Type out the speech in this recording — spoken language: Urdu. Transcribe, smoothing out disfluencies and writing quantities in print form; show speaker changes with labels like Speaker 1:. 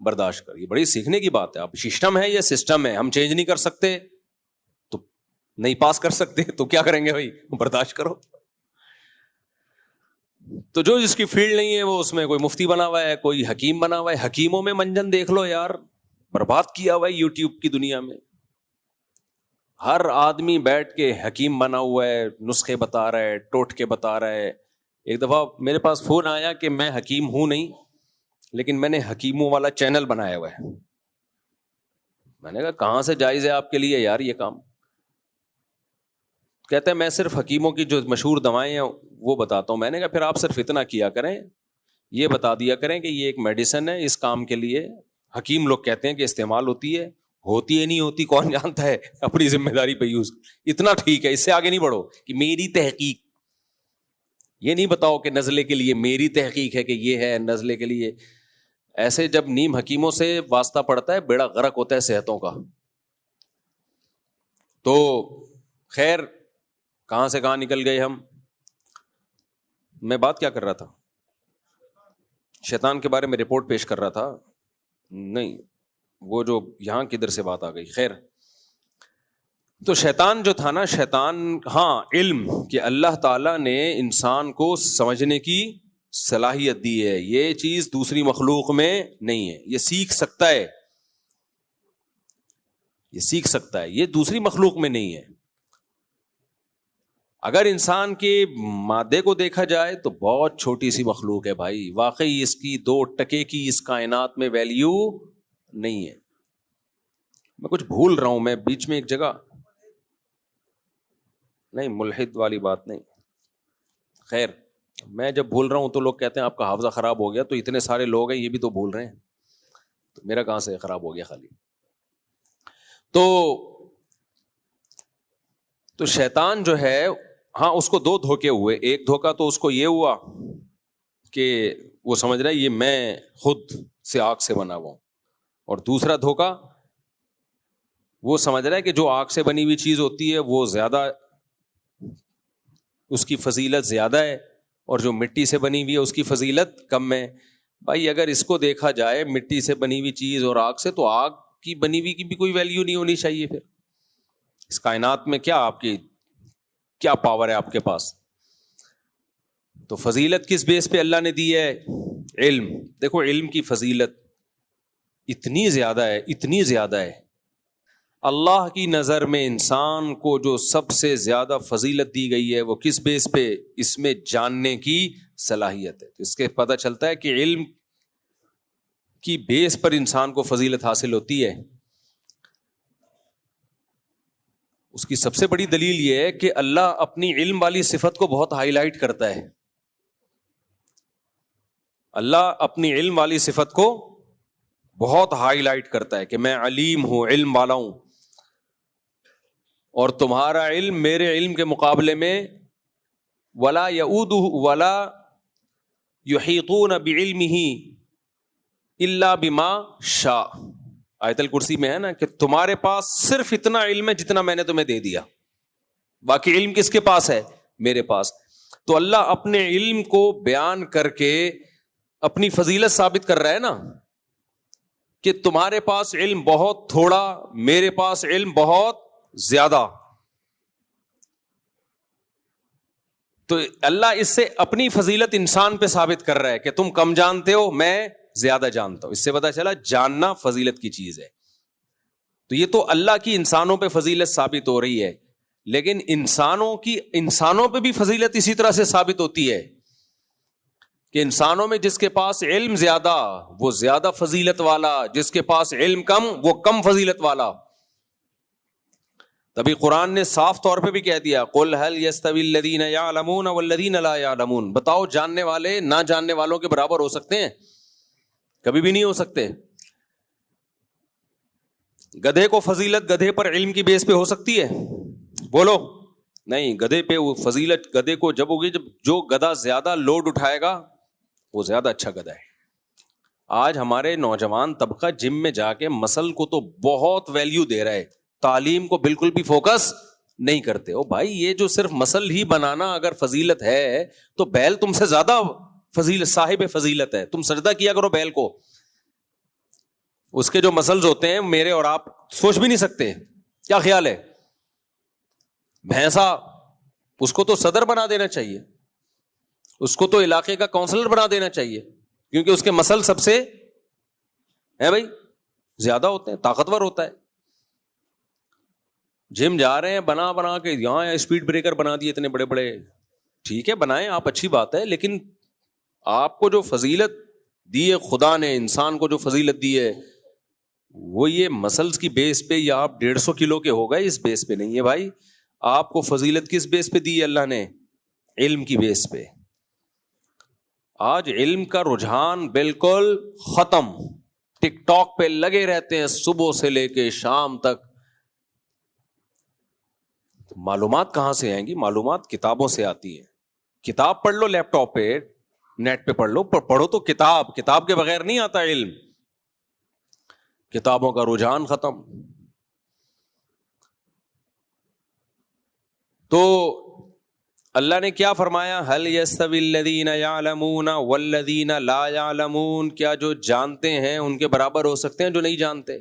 Speaker 1: برداشت کر. یہ بڑی سیکھنے کی بات ہے. اب سسٹم ہے یہ سسٹم ہے, ہم چینج نہیں کر سکتے, تو نہیں پاس کر سکتے تو کیا کریں گے بھائی, برداشت کرو. تو جو جس کی فیلڈ نہیں ہے وہ اس میں کوئی مفتی بنا ہوا ہے, کوئی حکیم بنا ہوا ہے. حکیموں میں منجن دیکھ لو یار, برباد کیا ہوا ہے یوٹیوب کی دنیا میں. ہر آدمی بیٹھ کے حکیم بنا ہوا ہے, نسخے بتا رہا ہے, ٹوٹکے بتا رہا ہے. ایک دفعہ میرے پاس فون آیا کہ میں حکیم ہوں نہیں, لیکن میں نے حکیموں والا چینل بنایا ہوا ہے. میں نے کہا کہاں سے جائز ہے آپ کے لیے یار یہ کام؟ کہتے ہیں میں صرف حکیموں کی جو مشہور دوائیں ہیں وہ بتاتا ہوں. میں نے کہا پھر آپ صرف اتنا کیا کریں, یہ بتا دیا کریں کہ یہ ایک میڈیسن ہے, اس کام کے لیے حکیم لوگ کہتے ہیں کہ استعمال ہوتی ہے, ہوتی ہے نہیں ہوتی کون جانتا ہے, اپنی ذمہ داری پہ یوز. اتنا ٹھیک ہے, اس سے آگے نہیں بڑھو کہ میری تحقیق. یہ نہیں بتاؤ کہ نزلے کے لیے میری تحقیق ہے کہ یہ ہے نزلے کے لیے. ایسے جب نیم حکیموں سے واسطہ پڑتا ہے بیڑا غرق ہوتا ہے صحتوں کا. تو خیر کہاں سے کہاں نکل گئے ہم. میں بات کیا کر رہا تھا؟ شیطان کے بارے میں رپورٹ پیش کر رہا تھا. نہیں, وہ جو یہاں کدھر سے بات آ گئی. خیر, تو شیطان جو تھا نا, شیطان, ہاں علم کہ اللہ تعالیٰ نے انسان کو سمجھنے کی صلاحیت دی ہے, یہ چیز دوسری مخلوق میں نہیں ہے. یہ سیکھ سکتا ہے, یہ سیکھ سکتا ہے, یہ دوسری مخلوق میں نہیں ہے. اگر انسان کے مادے کو دیکھا جائے تو بہت چھوٹی سی مخلوق ہے بھائی. واقعی اس کی 2 ٹکے کی اس کائنات میں ویلیو نہیں ہے. میں کچھ بھول رہا ہوں, میں بیچ میں ایک جگہ نہیں, ملحد والی بات نہیں. خیر, میں جب بھول رہا ہوں تو لوگ کہتے ہیں آپ کا حافظہ خراب ہو گیا. تو اتنے سارے لوگ ہیں یہ بھی تو بھول رہے ہیں, تو میرا کہاں سے خراب ہو گیا خالی. تو شیطان جو ہے, ہاں اس کو 2 دھوکے ہوئے. ایک دھوکا تو اس کو یہ ہوا کہ وہ سمجھ رہا ہے یہ میں خود سے آگ سے بنا ہوا ہوں, اور دوسرا دھوکا وہ سمجھ رہا ہے کہ جو آگ سے بنی ہوئی چیز ہوتی ہے وہ زیادہ, اس کی فضیلت زیادہ ہے, اور جو مٹی سے بنی ہوئی ہے اس کی فضیلت کم ہے. بھائی اگر اس کو دیکھا جائے مٹی سے بنی ہوئی چیز اور آگ سے, تو آگ کی بنی ہوئی کی بھی کوئی ویلیو نہیں ہونی چاہیے. پھر اس کائنات میں کیا آپ کی کیا پاور ہے آپ کے پاس؟ تو فضیلت کس بیس پہ اللہ نے دی ہے؟ علم. دیکھو علم کی فضیلت اتنی زیادہ ہے, اتنی زیادہ ہے. اللہ کی نظر میں انسان کو جو سب سے زیادہ فضیلت دی گئی ہے وہ کس بیس پہ؟ اس میں جاننے کی صلاحیت ہے. اس کے پتہ چلتا ہے کہ علم کی بیس پر انسان کو فضیلت حاصل ہوتی ہے. اس کی سب سے بڑی دلیل یہ ہے کہ اللہ اپنی علم والی صفت کو بہت ہائی لائٹ کرتا ہے. اللہ اپنی علم والی صفت کو بہت ہائی لائٹ کرتا ہے کہ میں علیم ہوں, علم والا ہوں, اور تمہارا علم میرے علم کے مقابلے میں ولا یعودہ ولا یحیطون بعلمہ الا بما شاء. آیت الکرسی میں ہے نا کہ تمہارے پاس صرف اتنا علم ہے جتنا میں نے تمہیں دے دیا, باقی علم کس کے پاس ہے؟ میرے پاس. تو اللہ اپنے علم کو بیان کر کے اپنی فضیلت ثابت کر رہا ہے نا, کہ تمہارے پاس علم بہت تھوڑا, میرے پاس علم بہت زیادہ. تو اللہ اس سے اپنی فضیلت انسان پہ ثابت کر رہا ہے کہ تم کم جانتے ہو, میں زیادہ جانتا ہوں. اس سے پتا چلا جاننا فضیلت کی چیز ہے. تو یہ تو اللہ کی انسانوں پہ فضیلت ثابت ہو رہی ہے, لیکن انسانوں پہ بھی فضیلت اسی طرح سے ثابت ہوتی ہے کہ انسانوں میں جس کے پاس علم زیادہ وہ زیادہ فضیلت والا, جس کے پاس علم کم وہ کم فضیلت والا. تبھی قرآن نے صاف طور پہ بھی کہہ دیا قل هل يستوي الذين يعلمون والذين لا يعلمون. بتاؤ جاننے والے نہ جاننے والوں کے برابر ہو سکتے ہیں؟ کبھی بھی نہیں ہو سکتے. گدھے کو فضیلت گدھے پر علم کی بیس پہ ہو سکتی ہے؟ بولو نہیں. گدھے پہ وہ فضیلت گدھے کو جب ہوگی جب جو گدھا زیادہ لوڈ اٹھائے گا وہ زیادہ اچھا گدھا ہے. آج ہمارے نوجوان طبقہ جم میں جا کے مسل کو تو بہت ویلیو دے رہا ہے, تعلیم کو بالکل بھی فوکس نہیں کرتے. او بھائی یہ جو صرف مسل ہی بنانا اگر فضیلت ہے تو بیل تم سے زیادہ فضیلت صاحب فضیلت ہے. تم سجدہ کیا کرو بیل کو. اس کے جو مسلز ہوتے ہیں میرے اور آپ سوچ بھی نہیں سکتے. کیا خیال ہے؟ بھینسا اس کو تو صدر بنا دینا چاہیے, اس کو تو علاقے کا کونسلر بنا دینا چاہیے, کیونکہ اس کے مسل سب سے ہے بھائی زیادہ ہوتے ہیں, طاقتور ہوتا ہے. جم جا رہے ہیں بنا بنا کے, یہاں اسپیڈ بریکر بنا دیے اتنے بڑے بڑے, ٹھیک ہے بنائیں آپ, اچھی بات ہے, لیکن آپ کو جو فضیلت دی ہے خدا نے, انسان کو جو فضیلت دی ہے وہ یہ مسلز کی بیس پہ یا آپ 150 کلو کے ہو گئے اس بیس پہ نہیں ہے بھائی. آپ کو فضیلت کس بیس پہ دی ہے اللہ نے؟ علم کی بیس پہ. آج علم کا رجحان بالکل ختم, ٹک ٹاک پہ لگے رہتے ہیں صبح سے لے کے شام تک. معلومات کہاں سے آئیں گی؟ معلومات کتابوں سے آتی ہیں. کتاب پڑھ لو, لیپ ٹاپ پہ نیٹ پہ پڑھ لو, پڑھو تو کتاب کے بغیر نہیں آتا علم. کتابوں کا رجحان ختم. تو اللہ نے کیا فرمایا؟ هل يستوي الذين يعلمون والذين لا يعلمون, کیا جو جانتے ہیں ان کے برابر ہو سکتے ہیں جو نہیں جانتے؟